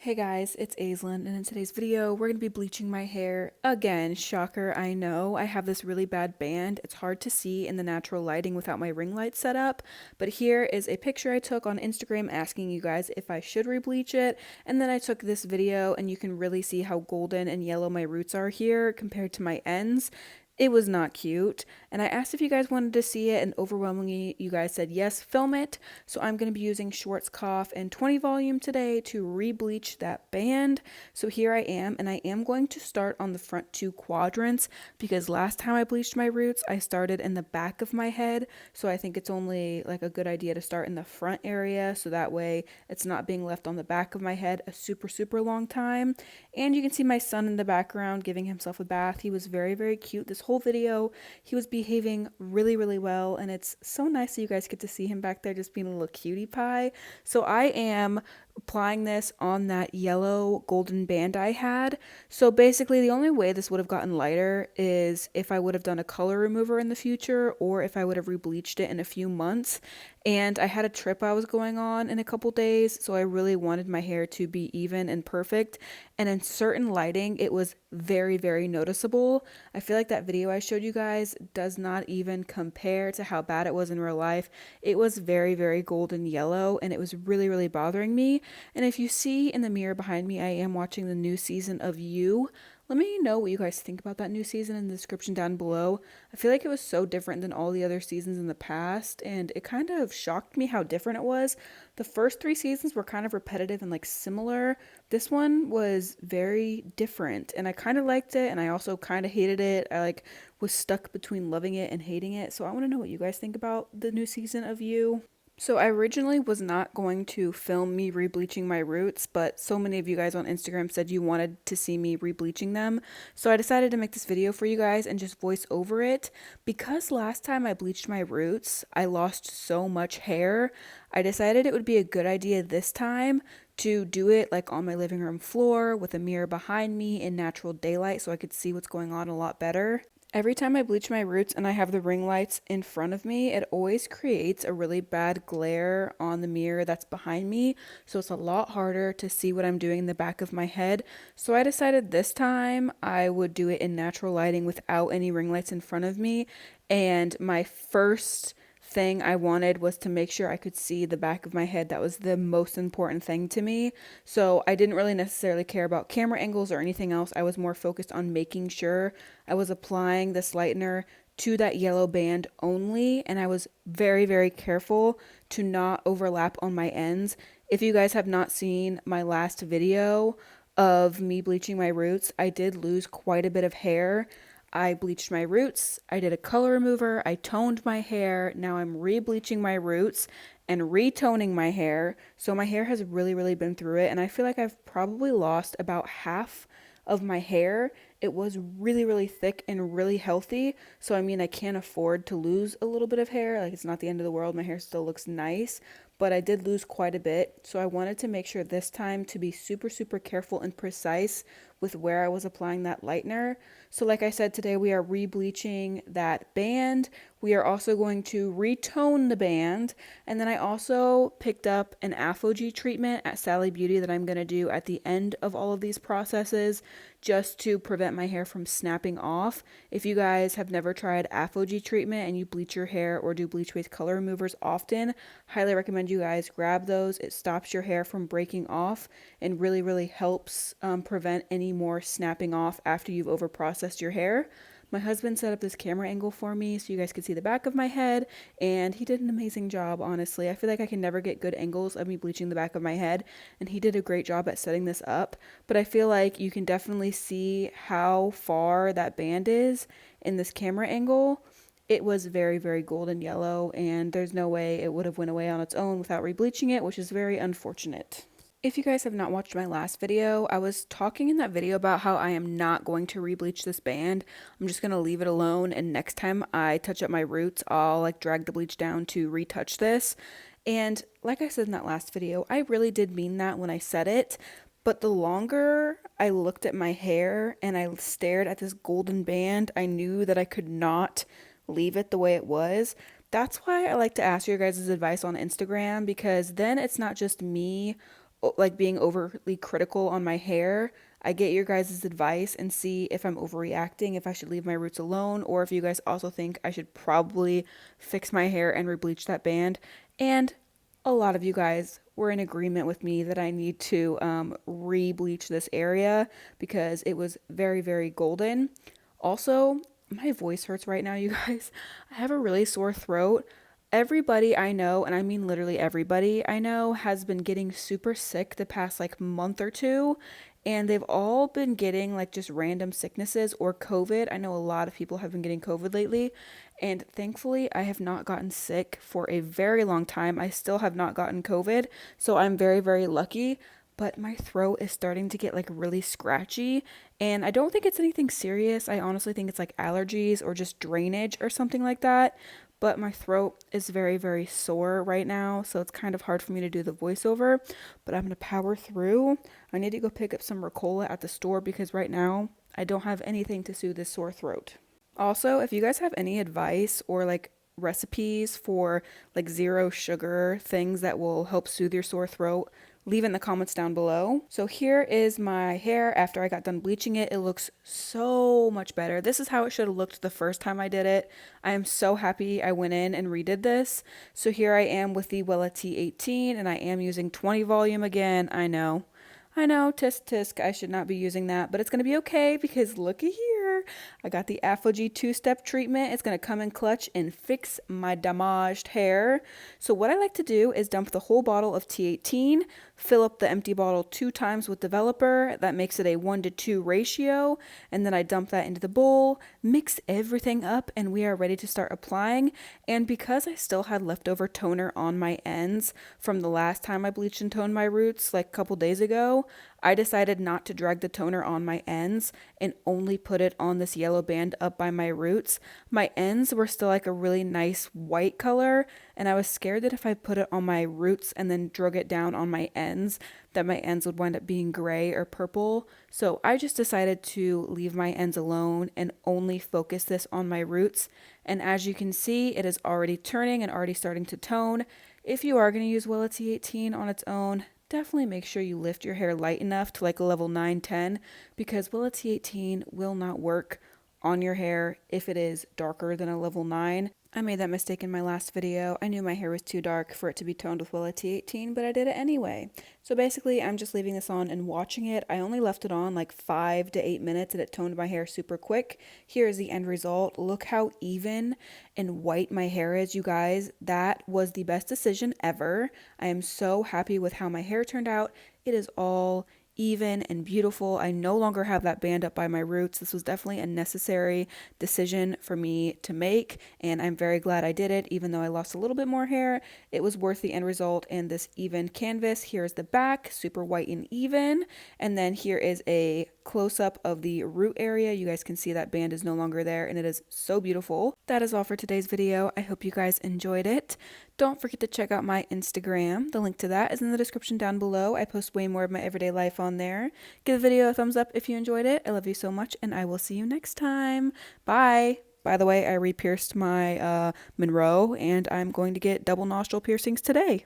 Hey guys, it's Aislinn, and in today's video, we're going to be bleaching my hair again. Shocker, I know. I have this really bad band. It's hard to see in the natural lighting without my ring light set up, but here is a picture I took on Instagram asking you guys if I should rebleach it, and then I took this video, and you can really see how golden and yellow my roots are here compared to my ends. It was not cute, and I asked if you guys wanted to see it, and overwhelmingly you guys said yes, film it. So I'm going to be using Schwarzkopf and 20 volume today to rebleach that band. So here I am, and I am going to start on the front two quadrants because last time I bleached my roots I started in the back of my head, so I think it's only like a good idea to start in the front area so that way it's not being left on the back of my head a super long time. And you can see my son in the background giving himself a bath. He was very cute this whole video. He was behaving really well, and it's so nice that you guys get to see him back there just being a little cutie pie. So I am applying this on that yellow golden band I had. So basically the only way this would have gotten lighter is if I would have done a color remover in the future or if I would have rebleached it in a few months. And I had a trip I was going on in a couple days, so I really wanted my hair to be even and perfect. And in certain lighting, it was very noticeable. I feel like that video I showed you guys does not even compare to how bad it was in real life. It was very golden yellow, and it was really bothering me. And if you see in the mirror behind me, I am watching the new season of You. Let me know what you guys think about that new season in the description down below. I feel like it was so different than all the other seasons in the past, and it kind of shocked me how different it was. The first three seasons were kind of repetitive and like similar. This one was very different, and I kind of liked it, and I also kind of hated it. I like was stuck between loving it and hating it. So I want to know what you guys think about the new season of You. So I originally was not going to film me rebleaching my roots, but so many of you guys on Instagram said you wanted to see me rebleaching them. So I decided to make this video for you guys and just voice over it. Because last time I bleached my roots, I lost so much hair. I decided it would be a good idea this time to do it like on my living room floor with a mirror behind me in natural daylight so I could see what's going on a lot better. Every time I bleach my roots and I have the ring lights in front of me, it always creates a really bad glare on the mirror that's behind me. So it's a lot harder to see what I'm doing in the back of my head. So I decided this time I would do it in natural lighting without any ring lights in front of me. And my first thing I wanted was to make sure I could see the back of my head. That was the most important thing to me. So I didn't really necessarily care about camera angles or anything else. I was more focused on making sure I was applying this lightener to that yellow band only, and I was very careful to not overlap on my ends. If you guys have not seen my last video of me bleaching my roots, I did lose quite a bit of hair. I bleached my roots, I did a color remover, I toned my hair, now I'm re-bleaching my roots and retoning my hair. So my hair has really been through it, and I feel like I've probably lost about half of my hair. It was really thick and really healthy, so I mean I can't afford to lose a little bit of hair. Like, it's not the end of the world, my hair still looks nice, but I did lose quite a bit. So I wanted to make sure this time to be super careful and precise with where I was applying that lightener. So like I said, today we are re-bleaching that band. We are also going to retone the band, and then I also picked up an AphoG treatment at Sally Beauty that I'm going to do at the end of all of these processes just to prevent my hair from snapping off. If you guys have never tried AphoG treatment and you bleach your hair or do bleach-based color removers often, highly recommend you guys grab those. It stops your hair from breaking off and really helps prevent any more snapping off after you've over processed your hair. My husband set up this camera angle for me so you guys could see the back of my head, and he did an amazing job, honestly. I feel like I can never get good angles of me bleaching the back of my head, and he did a great job at setting this up. But I feel like you can definitely see how far that band is in this camera angle. It was very golden yellow, and there's no way it would have went away on its own without rebleaching it, which is very unfortunate. If you guys have not watched my last video, I was talking in that video about how I am not going to rebleach this band. I'm just going to leave it alone, and next time I touch up my roots, I'll like drag the bleach down to retouch this. And like I said in that last video, I really did mean that when I said it. But the longer I looked at my hair and I stared at this golden band, I knew that I could not leave it the way it was. That's why I like to ask your guys' advice on Instagram, because then it's not just me like being overly critical on my hair. I get your guys' advice and see if I'm overreacting, if I should leave my roots alone, or if you guys also think I should probably fix my hair and rebleach that band. And a lot of you guys were in agreement with me that I need to re-bleach this area because it was very, very golden. Also, my voice hurts right now, you guys. I have a really sore throat. Everybody I know, and I mean literally everybody I know, has been getting super sick the past like month or two, and they've all been getting like just random sicknesses or COVID. I know a lot of people have been getting COVID lately, and thankfully I have not gotten sick for a very long time. I still have not gotten COVID, so I'm very, very lucky. But my throat is starting to get like really scratchy, and I don't think it's anything serious. I honestly think it's like allergies or just drainage or something like that. But my throat is very, very sore right now, so it's kind of hard for me to do the voiceover. But I'm gonna power through. I need to go pick up some Ricola at the store because right now I don't have anything to soothe this sore throat. Also, if you guys have any advice or like recipes for like zero sugar things that will help soothe your sore throat, leave in the comments down below. So here is my hair after I got done bleaching it. It looks so much better. This is how it should have looked the first time I did it. I am so happy I went in and redid this. So here I am with the Wella T18 and I am using 20 volume again. I know, tisk tisk, I should not be using that, but it's going to be okay because looky here. I got the Apogee 2-step treatment. It's going to come in clutch and fix my damaged hair. So what I like to do is dump the whole bottle of T18, fill up the empty bottle 2 times with developer. That makes it a 1-to-2 ratio. And then I dump that into the bowl, mix everything up, and we are ready to start applying. And because I still had leftover toner on my ends from the last time I bleached and toned my roots like a couple days ago, I decided not to drag the toner on my ends and only put it on this yellow band up by my roots. My ends were still like a really nice white color, and I was scared that if I put it on my roots and then drug it down on my ends, that my ends would wind up being gray or purple. So I just decided to leave my ends alone and only focus this on my roots. And as you can see, it is already turning and already starting to tone. If you are going to use Wella T18 on its own, definitely make sure you lift your hair light enough to like a level 9, 10, because Wella T18 will not work on your hair if it is darker than a level 9. I made that mistake in my last video. I knew my hair was too dark for it to be toned with Wella T18, but I did it anyway. So basically, I'm just leaving this on and watching it. I only left it on like 5 to 8 minutes and it toned my hair super quick. Here is the end result. Look how even and white my hair is, you guys. That was the best decision ever. I am so happy with how my hair turned out. It is all even and beautiful. I no longer have that band up by my roots. This was definitely a necessary decision for me to make, and I'm very glad I did it. Even though I lost a little bit more hair, it was worth the end result in this even canvas. Here's the back, super white and even, and then here is a close-up of the root area. You guys can see that band is no longer there, and it is so beautiful. That is all for today's video. I hope you guys enjoyed it. Don't forget to check out my Instagram. The link to that is in the description down below. I post way more of my everyday life on there. Give the video a thumbs up if you enjoyed it. I love you so much, and I will see you next time. Bye! By the way, I re-pierced my Monroe, and I'm going to get double nostril piercings today.